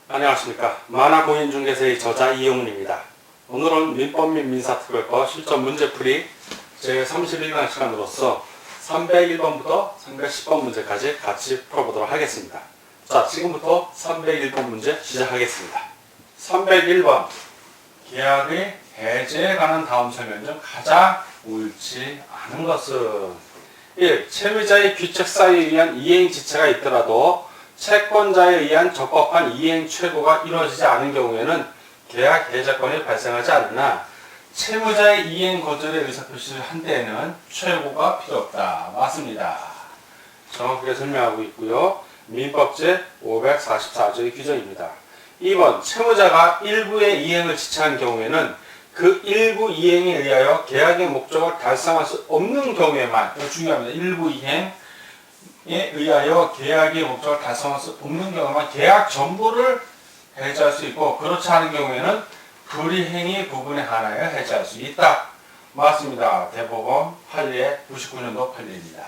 안녕하십니까. 만화공인중개사의 저자 이용훈입니다. 오늘은 민법 및 민사특별법 실전 문제풀이 제31강 시간으로서 301번부터 310번 문제까지 같이 풀어보도록 하겠습니다. 자, 지금부터 301번 문제 시작하겠습니다. 301번 계약의 해제에 관한 다음 설명 중 가장 옳지 않은 것은 1. 채무자의 귀책사에 의한 이행지체가 있더라도 채권자에 의한 적법한 이행 최고가 이루어지지 않은 경우에는 계약 해제권이 발생하지 않으나 채무자의 이행 거절의 의사표시를 한 데에는 최고가 필요 없다. 맞습니다. 정확하게 설명하고 있고요. 민법 제544조의 규정입니다. 2번 채무자가 일부의 이행을 지체한 경우에는 그 일부 이행에 의하여 계약의 목적을 달성할 수 없는 경우에만, 이거 중요합니다. 일부 이행에 의하여 계약의 목적을 달성할 수 없는 경우만 계약 전부를 해제할 수 있고, 그렇지 않은 경우에는 불이행위 부분에 한하여 해제할 수 있다. 맞습니다. 대법원 판례 99년도 판례입니다.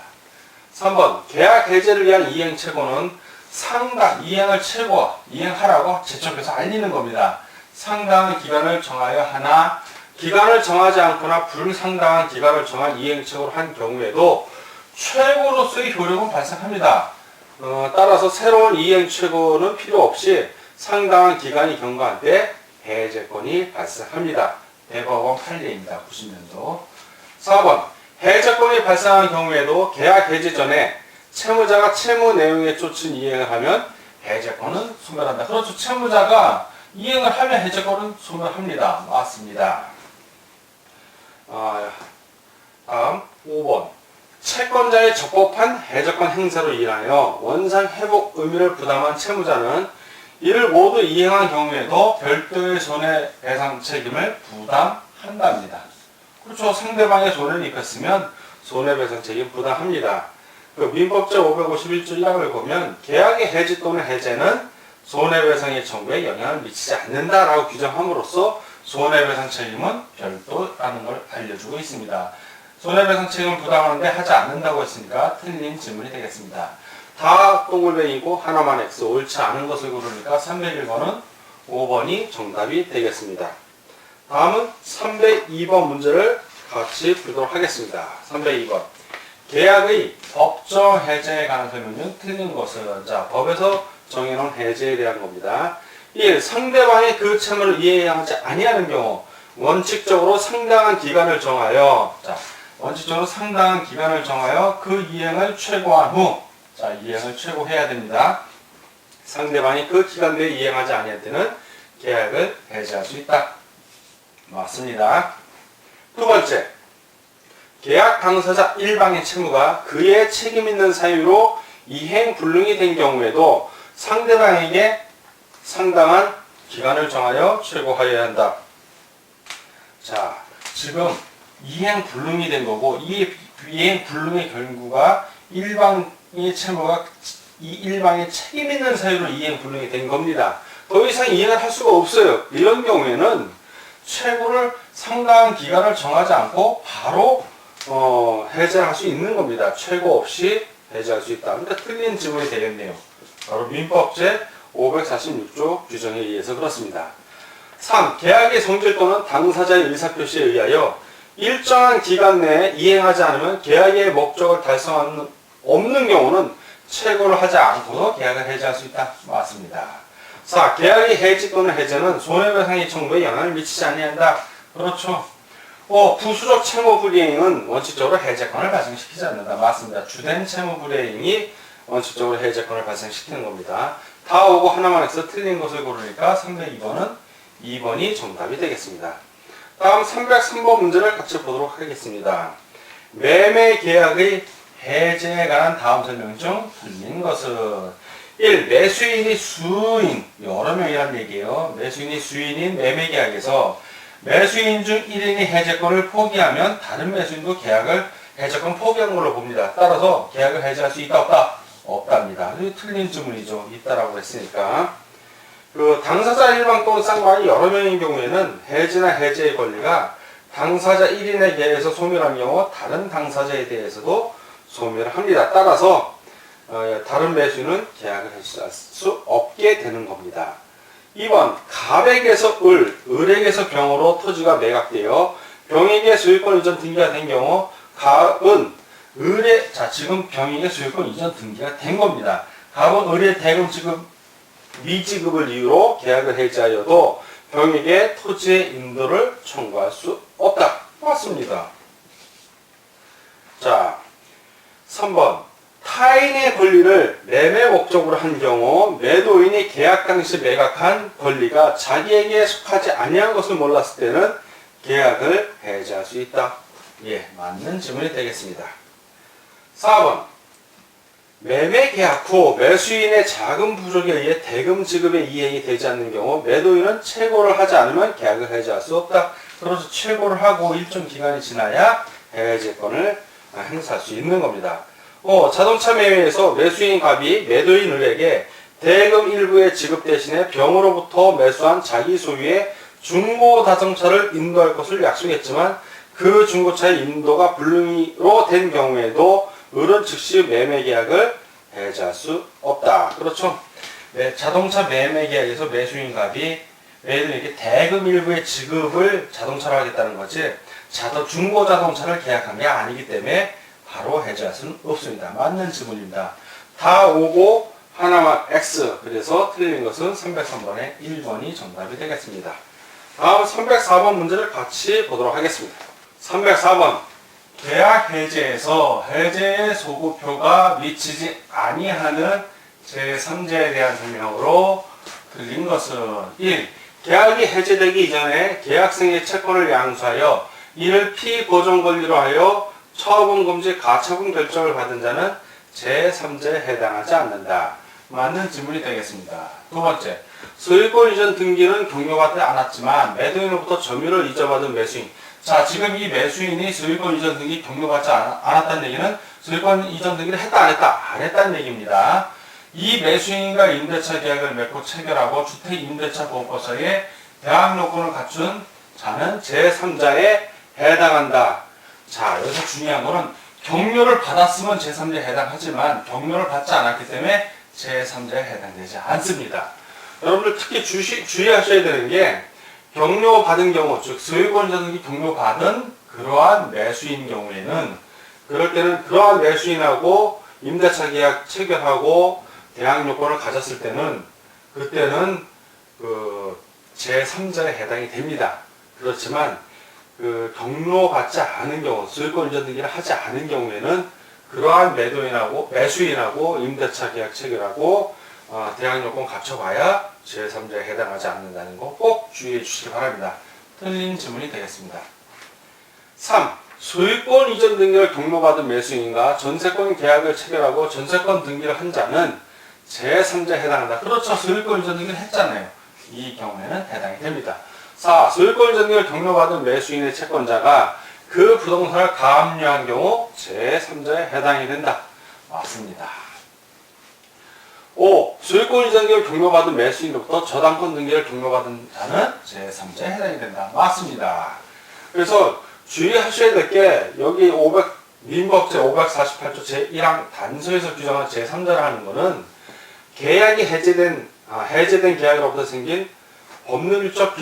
3번 계약 해제를 위한 이행 최고는 상당 이행을 최고 이행하라고 재촉해서 알리는 겁니다. 상당한 기간을 정하여 하나 기간을 정하지 않거나 불상당한 기간을 정한 이행 최고를 한 경우에도 최고로서의 효력은 발생합니다. 따라서 새로운 이행 최고는 필요 없이 상당한 기간이 경과한 때 해제권이 발생합니다. 대법원 판례입니다. 90년도. 4번 해제권이 발생한 경우에도 계약 해제 전에 채무자가 채무 내용에 쫓은 이행을 하면 해제권은 소멸한다. 그렇죠. 채무자가 이행을 하면 해제권은 소멸합니다. 맞습니다. 다음 5번 채권자의 적법한 해제권 행사로 인하여 원상 회복 의무를 부담한 채무자는 이를 모두 이행한 경우에도 별도의 손해배상 책임을 부담한답니다. 그렇죠. 상대방의 손해를 입혔으면 손해배상 책임 부담합니다. 그 민법 제551조 1항을 보면 계약의 해지 또는 해제는 손해배상의 청구에 영향을 미치지 않는다라고 규정함으로써 손해배상 책임은 별도라는 걸 알려주고 있습니다. 손해배상 책임을 부담하는데 하지 않는다고 했으니까 틀린 질문이 되겠습니다. 다 동글뱅이고 하나만 X 옳지 않은 것을 고르니까 301번은 5번이 정답이 되겠습니다. 다음은 302번 문제를 같이 풀도록 하겠습니다. 302번 계약의 법정 해제에 관한 설명 중 틀린 것은 자 법에서 정해놓은 해제에 대한 겁니다. 1. 상대방이 그 채무를 이행하지 아니하는 경우 원칙적으로 상당한 기간을 정하여 원칙적으로 상당한 기간을 정하여 그 이행을 최고한 후 이행을 최고해야 됩니다. 상대방이 그 기간 내에 이행하지 아니할 때는 계약을 해제할 수 있다. 맞습니다. 두 번째 계약 당사자 일방의 채무가 그의 책임 있는 사유로 이행 불능이 된 경우에도 상대방에게 상당한 기간을 정하여 최고하여야 한다. 자, 지금 이행 불능이 된 거고 이 이행 불능의 결과가 일방의 채무가 이 일방의 책임 있는 사유로 이행 불능이 된 겁니다. 더 이상 이행을 할 수가 없어요. 이런 경우에는 최고를 상당한 기간을 정하지 않고 바로 해제할 수 있는 겁니다. 최고 없이 해제할 수 있다. 그러니까 틀린 질문이 되겠네요. 바로 민법 제546조 규정에 의해서 그렇습니다. 3. 계약의 성질 또는 당사자의 의사표시에 의하여 일정한 기간 내에 이행하지 않으면 계약의 목적을 달성하는 없는 경우는 최고를 하지 않고도 계약을 해제할 수 있다. 맞습니다. 4. 계약의 해지 또는 해제는 손해배상의 청구에 영향을 미치지 아니한다. 그렇죠. 부수적 채무 불이행은 원칙적으로 해제권을 발생시키지 않는다. 맞습니다. 주된 채무 불이행이 원칙적으로 해제권을 발생시키는 겁니다. 다 오고 하나만 해서 틀린 것을 고르니까 302번은 2번이 정답이 되겠습니다. 다음 303번 문제를 같이 보도록 하겠습니다. 매매 계약의 해제에 관한 다음 설명 중 틀린 것은 1. 매수인이 수인 여러 명이라는 얘기예요. 매수인이 수인인 매매 계약에서 매수인 중 1인이 해제권을 포기하면 다른 매수인도 계약을 해제권 포기한 걸로 봅니다. 따라서 계약을 해제할 수 있다 없다? 없답니다. 틀린 질문이죠. 있다라고 했으니까. 그 당사자 일방 또는 쌍방이 여러 명인 경우에는 해지나 해제의 권리가 당사자 1인에 대해서 소멸한 경우 다른 당사자에 대해서도 소멸을 합니다. 따라서 다른 매수인은 계약을 해줄 수 없게 되는 겁니다. 2번 갑에게서 을에게서 병으로 토지가 매각되어 병에게 소유권 이전 등기가 된 경우 갑은 을에 지금 병에게 소유권 이전 등기가 된 겁니다. 갑은 을의 대금 지급 미지급을 이유로 계약을 해지하여도 병에게 토지의 인도를 청구할 수 없다. 맞습니다. 자, 3번 타인의 권리를 매매 목적으로 한 경우 매도인이 계약 당시 매각한 권리가 자기에게 속하지 아니한 것을 몰랐을 때는 계약을 해지할 수 있다. 예, 맞는 질문이 되겠습니다. 4번 매매 계약 후 매수인의 자금 부족에 의해 대금 지급에 이행이 되지 않는 경우 매도인은 최고를 하지 않으면 계약을 해지할 수 없다. 그래서 최고를 하고 일정 기간이 지나야 해지권을 행사할 수 있는 겁니다. 자동차 매매에서 매수인 갑이 매도인 을에게 대금 일부의 지급 대신에 병으로부터 매수한 자기 소유의 중고 자동차를 인도할 것을 약속했지만 그 중고차의 인도가 불능으로 된 경우에도 을은 즉시 매매 계약을 해지할 수 없다. 그렇죠? 자동차 매매 계약에서 매수인 갑이 매도인에게 대금 일부의 지급을 자동차로 하겠다는 거지 중고 자동차를 계약한 게 아니기 때문에 바로 해지할 수는 없습니다. 맞는 질문입니다. 다 오고 하나만 X. 그래서 틀린 것은 303번의 1번이 정답이 되겠습니다. 다음 304번 문제를 같이 보도록 하겠습니다. 304번 계약 해지에서 해제의 소급표가 미치지 아니하는 제3자에 대한 설명으로 틀린 것은 1. 계약이 해제되기 이전에 계약생의 채권을 양수하여 이를 피보존 권리로 하여 처분금지 가처분 결정을 받은 자는 제3자에 해당하지 않는다. 맞는 질문이 되겠습니다. 두 번째, 소유권 이전 등기는 경료받지 않았지만 매도인으로부터 점유를 이전받은 매수인. 자, 지금 이 매수인이 소유권 이전 등기 경료받지 않았다는 얘기는 소유권 이전 등기를 했다 안 했다? 안 했다는 얘기입니다. 이 매수인과 임대차 계약을 맺고 체결하고 주택임대차 보호법상의 대항 요건을 갖춘 자는 제3자에 해당한다. 자, 여기서 중요한 거는 경료를 받았으면 제3자에 해당하지만 경료를 받지 않았기 때문에 제3자에 해당되지 않습니다. 여러분들 특히 주의하셔야 되는 게 경료 받은 경우, 즉 소유권 이전 등기 경료 받은 그러한 매수인 경우에는 그럴 때는 그러한 매수인하고 임대차 계약 체결하고 대항 요건을 가졌을 때는 그때는 제3자에 해당이 됩니다. 그렇지만 경로받지 않은 경우, 소유권 이전 등기를 하지 않은 경우에는 그러한 매수인하고 임대차 계약 체결하고 대항 요건 갖춰봐야 제3자에 해당하지 않는다는 거 꼭 주의해 주시기 바랍니다. 틀린 질문이 되겠습니다. 3. 소유권 이전 등기를 경로받은 매수인과 전세권 계약을 체결하고 전세권 등기를 한 자는 제3자에 해당한다. 그렇죠. 소유권 이전 등기를 했잖아요. 이 경우에는 해당이 됩니다. 4. 소유권 이전 등기를 경로받은 매수인의 채권자가 그 부동산을 가압류한 경우 제3자에 해당이 된다. 맞습니다. 5. 소유권 이전 등기를 경로받은 매수인으로부터 저당권 등기를 경로받은 자는 제3자에 해당이 된다. 맞습니다. 그래서 주의하셔야 될 게 여기 민법제 548조 제1항 단서에서 규정한 제3자를 하는 것은 계약이 해제된 계약으로부터 생긴 법률적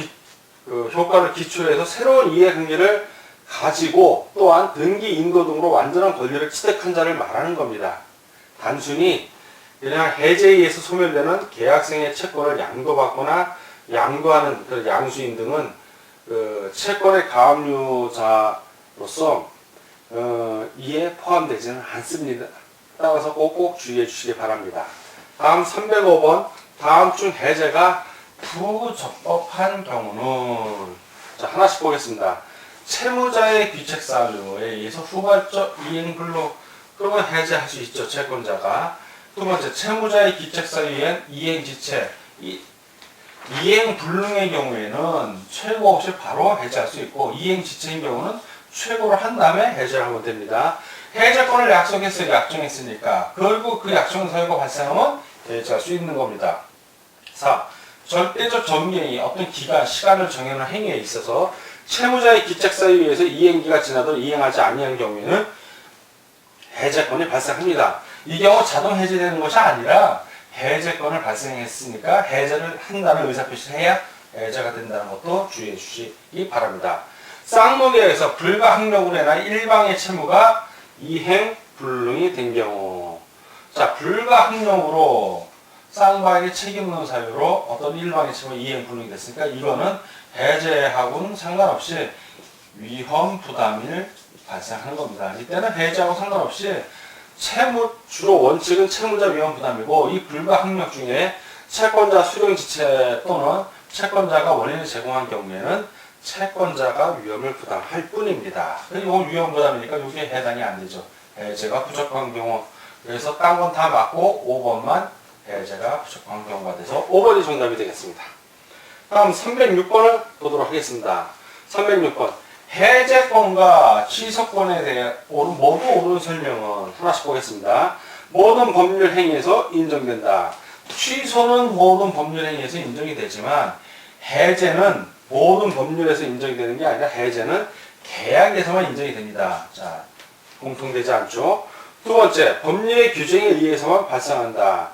효과를 기초로 해서 새로운 이해관계를 가지고 또한 등기 인도 등으로 완전한 권리를 취득한 자를 말하는 겁니다. 단순히 그냥 해제에 의해서 소멸되는 계약생의 채권을 양도받거나 양도하는 양수인 등은 채권의 가압류자로서 이에 포함되지는 않습니다. 따라서 꼭 주의해 주시기 바랍니다. 다음 305번 다음 중 해제가 부적법한 경우는 자 하나씩 보겠습니다. 채무자의 귀책 사유에 의해서 후발적 이행 불능 그러면 해제할 수 있죠. 채권자가. 두 번째 채무자의 귀책 사유엔 이행 지체 이행 불능의 경우에는 최고 없이 바로 해제할 수 있고 이행 지체인 경우는 최고를 한 다음에 해제를 하면 됩니다. 해제권을 약정했으니까 결국 그 약정 사유가 발생하면 해제할 수 있는 겁니다. 4. 절대적 정리행위 어떤 기간, 시간을 정해놓은 행위에 있어서 채무자의 귀책 사유에 의해서 이행기가 지나도록 이행하지 아니한 경우에는 해제권이 발생합니다. 이 경우 자동 해제되는 것이 아니라 해제권을 발생했으니까 해제를 한다는 의사표시를 해야 해제가 된다는 것도 주의해 주시기 바랍니다. 쌍무계약에서 불가항력으로 인한 일방의 채무가 이행 불능이 된 경우, 자, 불가항력으로 쌍방에게 책임 없는 사유로 어떤 일방의 채무가 이행 불능이 됐으니까 이거는 해제하고는 상관없이 위험 부담을 발생하는 겁니다. 이때는 해제하고 상관없이 주로 원칙은 채무자 위험 부담이고, 이 불가항력 중에 채권자 수령 지체 또는 채권자가 원인을 제공한 경우에는 채권자가 위험을 부담할 뿐입니다. 그리고 위험 부담이니까 이게 해당이 안 되죠. 해제가 부족한 경우. 그래서 딴 건 다 맞고 5번만 해제가 부족한 경우가 돼서 5번이 정답이 되겠습니다. 다음 306번을 보도록 하겠습니다. 306번. 해제권과 취소권에 대해 모두 옳은 설명은 하나씩 보겠습니다. 모든 법률 행위에서 인정된다. 취소는 모든 법률 행위에서 인정이 되지만 해제는 모든 법률에서 인정이 되는 게 아니라 해제는 계약에서만 인정이 됩니다. 자, 공통되지 않죠. 두 번째, 법률의 규정에 의해서만 발생한다.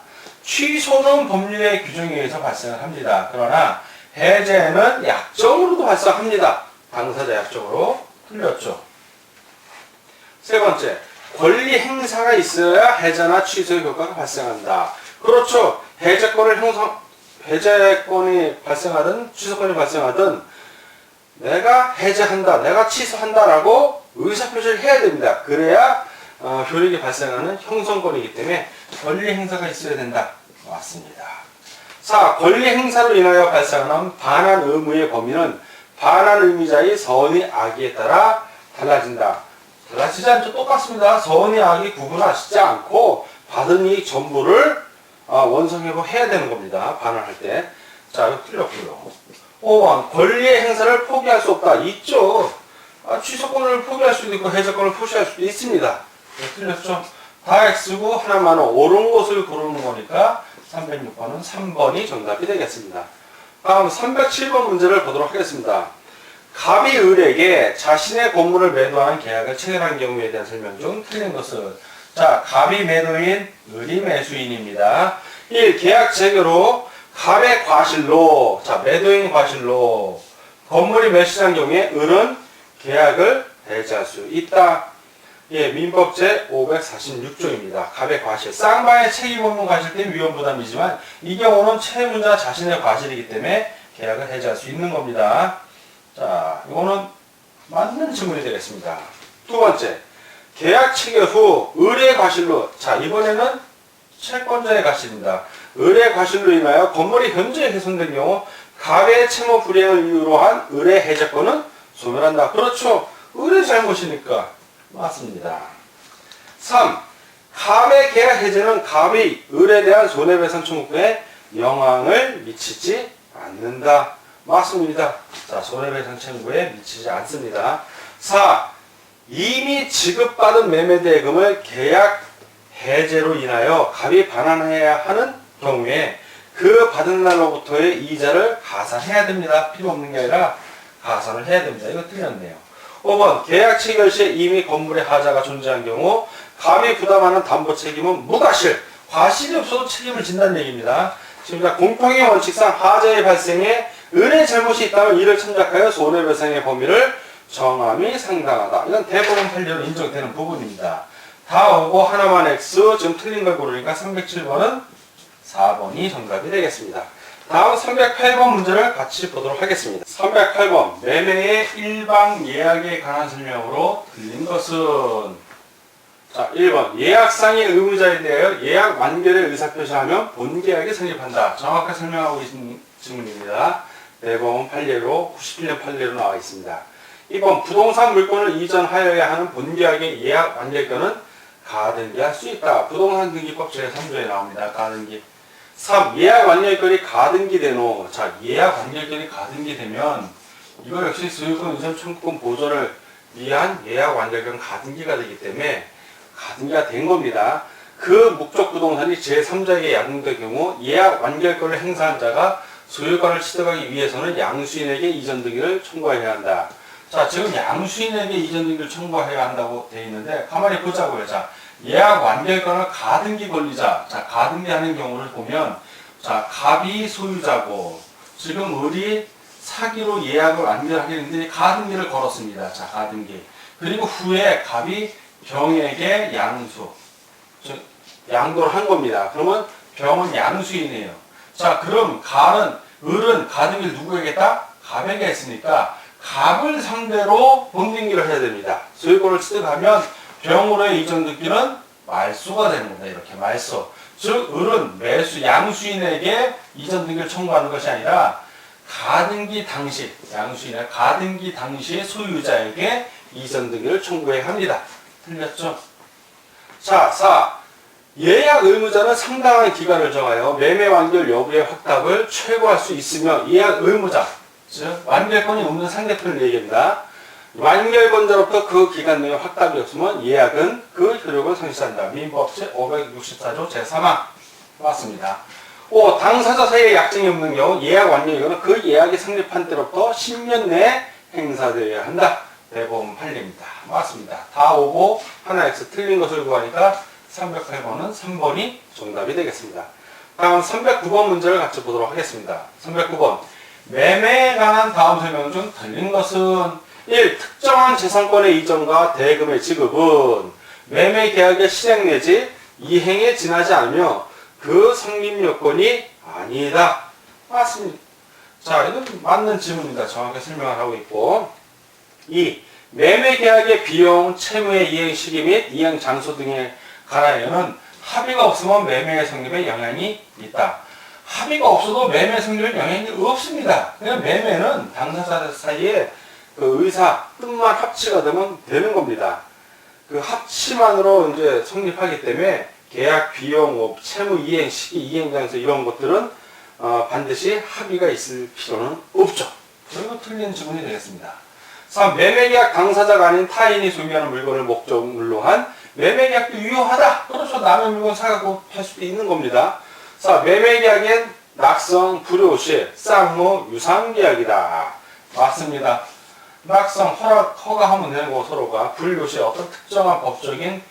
취소는 법률의 규정에 의해서 발생을 합니다. 그러나 해제는 약정으로도 발생합니다. 당사자 약정으로. 틀렸죠. 세 번째, 권리 행사가 있어야 해제나 취소의 효과가 발생한다. 그렇죠. 해제권이 발생하든 취소권이 발생하든 내가 해제한다, 내가 취소한다라고 의사표시를 해야 됩니다. 그래야 효력이 발생하는 형성권이기 때문에 권리 행사가 있어야 된다. 맞습니다. 자, 권리 행사로 인하여 발생하는 반환 의무의 범위는 반환 의무자의 선의 악의에 따라 달라진다. 달라지지 않죠. 똑같습니다. 선의 악의 구분하시지 않고 받은 이익 전부를 원성회복해야 되는 겁니다. 반환할 때. 자, 이거 틀렸고요. 5번. 권리의 행사를 포기할 수 없다. 있죠. 취소권을 포기할 수도 있고 해제권을 포기할 수도 있습니다. 네, 틀렸죠. 다 X고 하나만 옳은 것을 고르는 거니까 306번은 3번이 정답이 되겠습니다. 다음 307번 문제를 보도록 하겠습니다. 갑이 을에게 자신의 건물을 매도하는 계약을 체결한 경우에 대한 설명 중 틀린 것은, 자, 갑이 매도인, 을이 매수인입니다. 1. 계약 체결 후 갑의 과실로, 자, 매도인 과실로 건물이 매수한 경우에 을은 계약을 해지할 수 있다. 예, 민법 제 546조입니다. 갑의 과실. 쌍방의 책임 없는 과실 때문에 위험 부담이지만 이 경우는 채무자 자신의 과실이기 때문에 계약을 해지할 수 있는 겁니다. 자, 이거는 맞는 질문이 되겠습니다. 두 번째, 계약 체결 후 을의 과실로, 자, 이번에는 채권자의 과실입니다. 을의 과실로 인하여 건물이 현저히 훼손된 경우 갑의 채무 불이행을 이유로 한 을의 해제권은 소멸한다. 그렇죠. 을의 잘못이니까. 맞습니다. 3. 갑의 계약 해제는 갑이 을에 대한 손해배상 청구에 영향을 미치지 않는다. 맞습니다. 자, 손해배상 청구에 미치지 않습니다. 4. 이미 지급받은 매매대금을 계약 해제로 인하여 갑이 반환해야 하는 경우에 그 받은 날로부터의 이자를 가산해야 됩니다. 필요 없는 게 아니라 가산을 해야 됩니다. 이거 틀렸네요. 5번, 계약 체결 시에 이미 건물에 하자가 존재한 경우 갑이 부담하는 담보 책임은 무과실, 과실이 없어도 책임을 진다는 얘기입니다. 지금 공평의 원칙상 하자의 발생에 을의 잘못이 있다면 이를 참작하여 손해배상의 범위를 정함이 상당하다. 이건 대법원 판례로 인정되는 부분입니다. 다 오고 하나만 X, 지금 틀린 걸 고르니까 307번은 4번이 정답이 되겠습니다. 다음 308번 문제를 같이 보도록 하겠습니다. 308번, 매매의 일방 예약에 관한 설명으로 틀린 것은, 자, 1번, 예약상의 의무자에 대하여 예약 완결의 의사표시하면 본계약이 성립한다. 정확하게 설명하고 있는 질문입니다. 대법원 판례로 97년 판례로 나와 있습니다. 2번, 부동산 물건을 이전하여야 하는 본계약의 예약 완결권은 가등기할 수 있다. 부동산 등기법 제3조에 나옵니다. 가등기. 3. 예약 완결권이 가등기된 후, 자, 예약 완결권이 가등기되면 이거 역시 소유권 이전 청구권 보존을 위한 예약 완결권 가등기가 되기 때문에 가등기가 된 겁니다. 그 목적 부동산이 제3자에게 약용될 경우 예약 완결권을 행사한 자가 소유권을 취득하기 위해서는 양수인에게 이전 등기를 청구해야 한다. 자, 지금 양수인에게 이전 등기를 청구해야 한다고 되어 있는데 가만히 보자고요. 자, 예약 완결권을 가등기 권리자. 자, 가등기 하는 경우를 보면, 자, 갑이 소유자고, 지금 을이 사기로 예약을 완결하게 했는데, 가등기를 걸었습니다. 자, 가등기. 그리고 후에 갑이 병에게 양수. 양도를 한 겁니다. 그러면 병은 양수인이에요. 자, 그럼 을은 가등기를 누구에게 했다? 갑에게 했으니까, 갑을 상대로 본등기를 해야 됩니다. 소유권을 취득하면 병으로의 이전 등기는 말소가 되는 겁니다. 이렇게 말소. 즉 을은 매수 양수인에게 이전 등기를 청구하는 것이 아니라 가등기 당시 양수인의 가등기 당시 소유자에게 이전 등기를 청구해야 합니다. 틀렸죠? 자, 4. 예약 의무자는 상당한 기간을 정하여 매매 완결 여부의 확답을 최고할 수 있으며 예약 의무자 즉 완결권이 없는 상대편을 얘기합니다. 완결권자로부터 그 기간 내에 확답이 없으면 예약은 그 효력을 상실한다. 민법 제564조 제3항 맞습니다. 5. 당사자 사이에 약정이 없는 경우 예약 완료이거나 그 예약이 성립한 때로부터 10년 내에 행사되어야 한다. 대법원 판례입니다. 맞습니다. 다 오고 하나 X 틀린 것을 구하니까 308번은 3번이 정답이 되겠습니다. 다음 309번 문제를 같이 보도록 하겠습니다. 309번 매매에 관한 다음 설명 중 틀린 것은 1. 특정한 재산권의 이전과 대금의 지급은 매매 계약의 실행 내지 이행에 지나지 않으며 그 성립 요건이 아니다. 맞습니다. 자, 이건 맞는 질문입니다. 정확하게 설명을 하고 있고 2. 매매 계약의 비용, 채무의 이행 시기 및 이행 장소 등에 관하여는 합의가 없으면 매매의 성립에 영향이 있다. 합의가 없어도 매매 성립에 영향이 없습니다. 그냥 매매는 당사자 사이에 그 의사, 뜻만 합치가 되는 겁니다. 그 합치만으로 이제 성립하기 때문에 계약 비용, 채무 이행 시기, 이행 장소 이런 것들은 반드시 합의가 있을 필요는 없죠. 그리고 틀린 질문이 되겠습니다. 3. 매매계약 당사자가 아닌 타인이 소유하는 물건을 목적물로 한 매매계약도 유효하다. 그렇죠. 남의 물건 사갖고 팔 수도 있는 겁니다. 4. 매매계약엔 낙성, 불효시, 쌍무, 유상계약이다. 맞습니다. 낙성, 허가하면 되는 거 서로가 불효시 어떤 특정한 법적인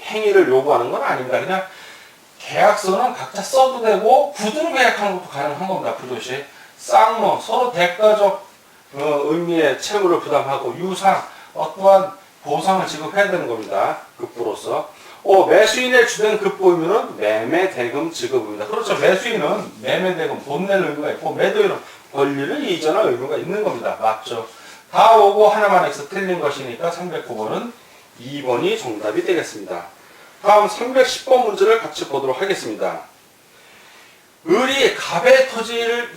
행위를 요구하는 건 아닙니다. 그냥 계약서는 각자 써도 되고 구두로 계약하는 것도 가능한 겁니다. 불효시. 쌍무, 서로 대가적 의미의 채무를 부담하고 유상, 어떠한 보상을 지급해야 되는 겁니다. 급부로서. 5. 매수인의 주된 급부 의무는 매매 대금 지급입니다. 그렇죠. 매수인은 매매 대금 돈 낼 의무가 있고 매도인은 권리를 이전할 의무가 있는 겁니다. 맞죠. 다 오고 하나만 X 틀린 것이니까 309번은 2번이 정답이 되겠습니다. 다음 310번 문제를 같이 보도록 하겠습니다. 을이 갑의 토지를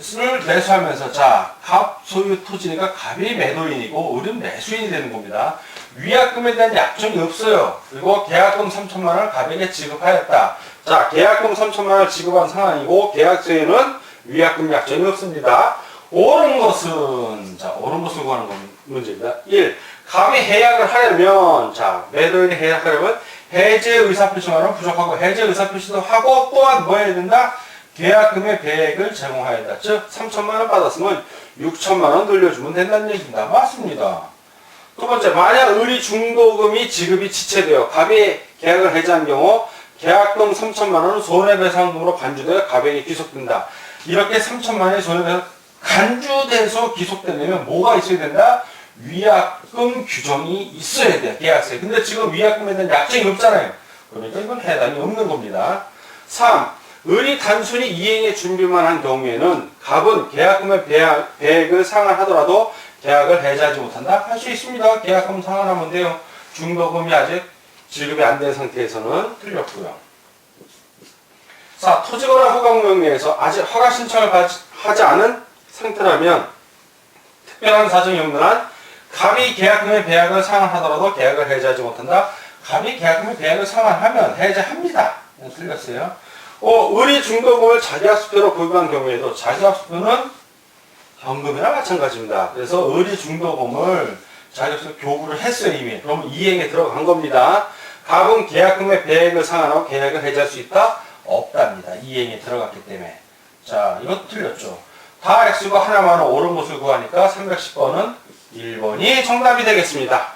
매수하면서 자, 갑 소유 토지니까 갑이 매도인이고 을은 매수인이 되는 겁니다. 위약금에 대한 약정이 없어요. 그리고 계약금 3천만 원을 갑에게 지급하였다. 자, 계약금 3천만 원을 지급한 상황이고 계약서에는 위약금 약정이 없습니다. 옳은 것은 자, 옳은 것을 구하는 문제입니다. 1. 갑이 해약을 하려면 자, 매도인이 해약하려면 해제 의사표시만은 부족하고 해제 의사표시도 하고 또한 뭐 해야 된다? 계약금의 배액을 제공해야 한다. 즉 3천만 원 받았으면 6천만 원 돌려주면 된다는 얘기입니다. 맞습니다. 두 번째, 만약 을이 중도금이 지급이 지체되어 갑이 계약을 해지한 경우 계약금 3천만 원은 손해배상금으로 간주되어 갑에게 귀속된다. 이렇게 3천만 원이 손해배상 간주돼서 귀속되려면 뭐가 있어야 된다? 위약금 규정이 있어야 돼요. 계약서에. 근데 지금 위약금에 대한 약정이 없잖아요. 그러니까 이건 해당이 없는 겁니다. 3. 을이 단순히 이행의 준비만 한 경우에는 갑은 계약금의 배액을 상환하더라도 계약을 해지하지 못한다? 할 수 있습니다. 계약금 상환하면 돼요. 중도금이 아직 지급이 안 된 상태에서는 틀렸고요. 4. 토지거래 허가명령에서 아직 허가 신청을 하지 않은 상태라면 특별한 사정이 없는 한 갑이 계약금의 배액을 상환하더라도 계약을 해지하지 못한다? 갑이 계약금의 배액을 상환하면 해지합니다. 틀렸어요. 을이 중도금을 자기합수표로 구입한 경우에도 자기합수표는 현금이나 마찬가지입니다. 그래서 을이 중도금을 자기합수표 교부를 했어요 이미. 그러면 이행에 들어간 겁니다. 갑은 계약금의 배액을 상환하고 계약을 해지할 수 있다? 없답니다. 이행에 들어갔기 때문에. 자, 이것도 틀렸죠. 다 X고 하나만 옳은 것을 구하니까 310번은 1번이 정답이 되겠습니다.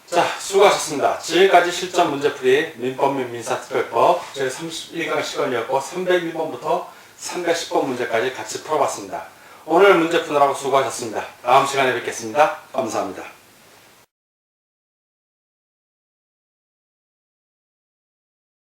자, 수고하셨습니다. 지금까지 실전 문제풀이 민법 및 민사특별법 제31강 시간이었고 301번부터 310번 문제까지 같이 풀어봤습니다. 오늘 문제 푸느라고 수고하셨습니다. 다음 시간에 뵙겠습니다. 감사합니다.